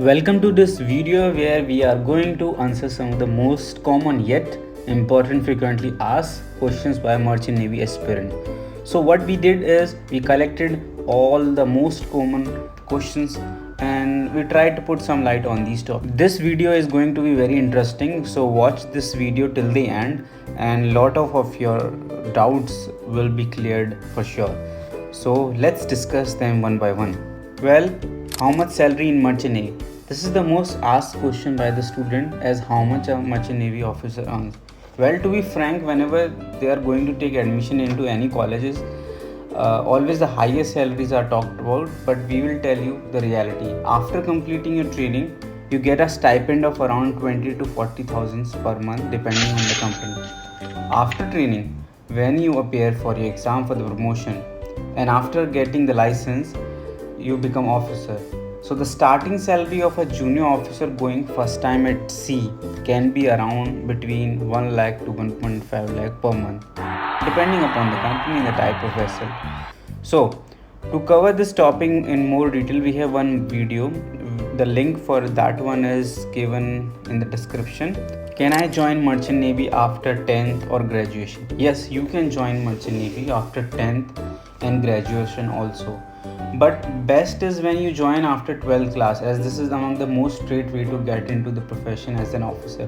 Welcome to this video where we are going to answer some of the most common yet important frequently asked questions by merchant navy aspirant. So what we did is we collected all the most common questions and we tried to put some light on these topics. This video is going to be very interesting, so watch this video till the end and lot of your doubts will be cleared for sure. So let's discuss them one by one. Well, how much salary in merchant navy? This is the most asked question by the student as how much a merchant navy officer earns. Well, to be frank, whenever they are going to take admission into any colleges, always the highest salaries are talked about, but we will tell you the reality. After completing your training, you get a stipend of around 20 to 40,000 per month depending on the company. After training, when you appear for your exam for the promotion, and after getting the license, you become officer. So the starting salary of a junior officer going first time at sea can be around between 1 lakh to 1.5 lakh per month, depending upon the company and the type of vessel. So to cover this topic in more detail, we have one video. The link for that one is given in the description. Can I join merchant navy after 10th or graduation? Yes, you can join merchant navy after 10th and graduation also, but best is when you join after 12th class, as this is among the most straight way to get into the profession as an officer.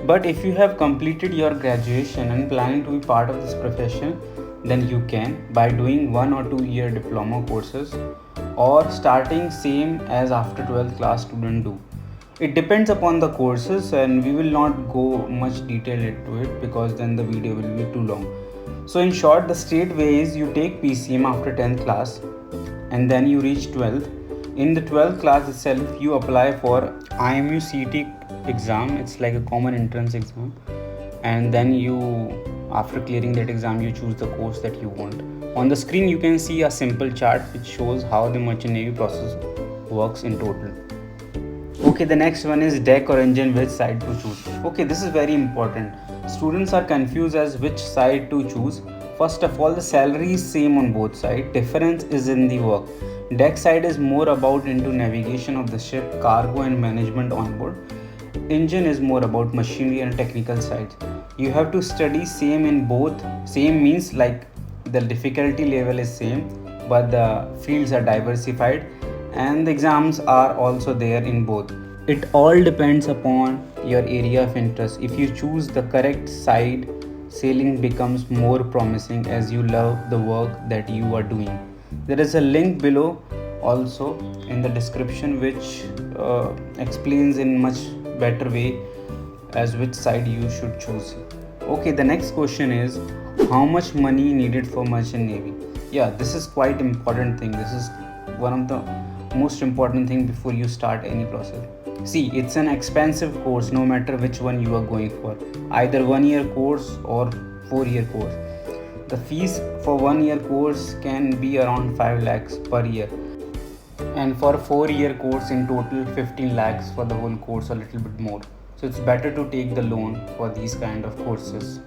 But if you have completed your graduation and planning to be part of this profession, then you can by doing 1 or 2 year diploma courses or starting same as after 12th class student do. It depends upon the courses and we will not go much detail into it because then the video will be too long. So in short, the straight way is you take PCM after 10th class and then you reach 12th. In the 12th class itself, you apply for IMU CT exam. It's like a common entrance exam, and then you, after clearing that exam, you choose the course that you want. On the screen you can see a simple chart which shows how the merchant navy process works in total. Okay, the next one is deck or engine, which side to choose. Okay, this is very important. Students are confused as which side to choose. First of all, the salary is same on both sides. Difference is in the work. Deck side is more about into navigation of the ship, cargo and management on board. Engine is more about machinery and technical sides. You have to study same in both. Same means like the difficulty level is same, but the fields are diversified and the exams are also there in both. It all depends upon your area of interest. If you choose the correct side, sailing becomes more promising as you love the work that you are doing. There is a link below also in the description which explains in much better way as which side you should choose. Okay, the next question is how much money needed for merchant navy? Yeah, this is quite important thing. This is one of the most important thing before you start any process. See, it's an expensive course no matter which one you are going for, either 1 year course or 4 year course. The fees for 1 year course can be around 5 lakhs per year, and for 4 year course in total 15 lakhs for the whole course, a little bit more. So it's better to take the loan for these kind of courses.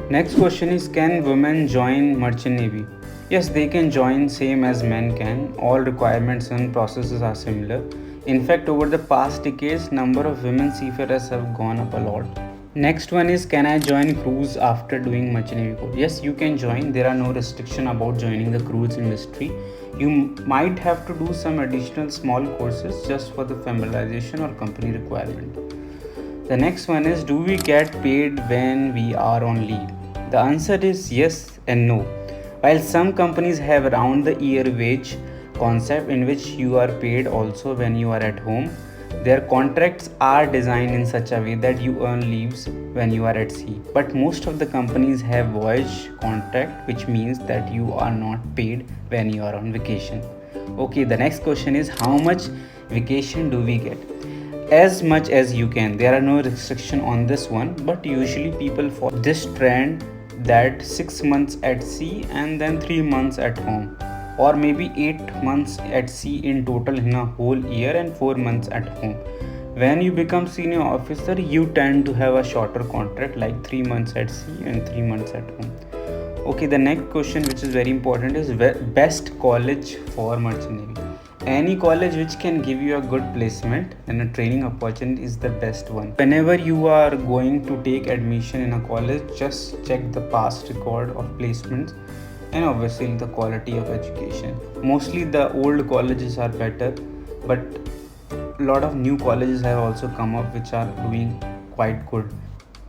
Next question is, can women join merchant navy? Yes, they can join same as men can. All requirements and processes are similar. In fact, over the past decades, number of women seafarers have gone up a lot. Next one is, can I join cruise after doing merchant navy course? Yes, you can join. There are no restriction about joining the cruise industry. You might have to do some additional small courses just for the familiarization or company requirement. The next one is, do we get paid when we are on leave? The answer is yes and no. While some companies have round the year wage concept in which you are paid also when you are at home, their contracts are designed in such a way that you earn leaves when you are at sea. But most of the companies have voyage contract, which means that you are not paid when you are on vacation. Okay, the next question is, how much vacation do we get? As much as you can. There are no restriction on this one, but usually people follow this trend that 6 months at sea and then 3 months at home, or maybe 8 months at sea in total in a whole year and 4 months at home. When you become senior officer, you tend to have a shorter contract like 3 months at sea and 3 months at home. Okay, the next question which is very important is best college for merchant navy. Any college which can give you a good placement and a training opportunity is the best one. Whenever you are going to take admission in a college, just check the past record of placements and obviously the quality of education. Mostly the old colleges are better, but a lot of new colleges have also come up which are doing quite good.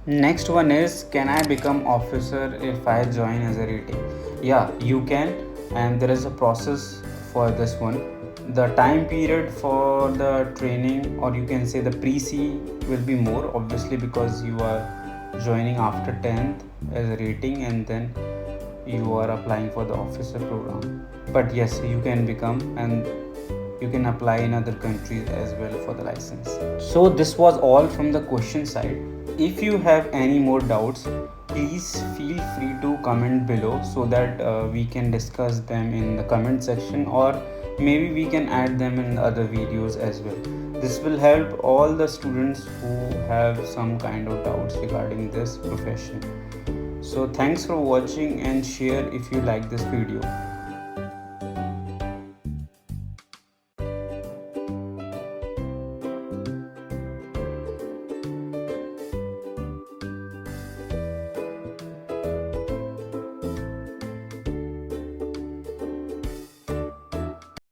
Next one is, can I become officer if I join as a rating? Yeah, you can, and there is a process for this one. The time period for the training, or you can say the pre-C, will be more obviously because you are joining after 10th as a rating and then you are applying for the officer program. But yes, you can become, and you can apply in other countries as well for the license. So this was all from the question side. If you have any more doubts, please feel free to comment below so that we can discuss them in the comment section, or maybe we can add them in other videos as well. This will help all the students who have some kind of doubts regarding this profession. So thanks for watching and share if you like this video.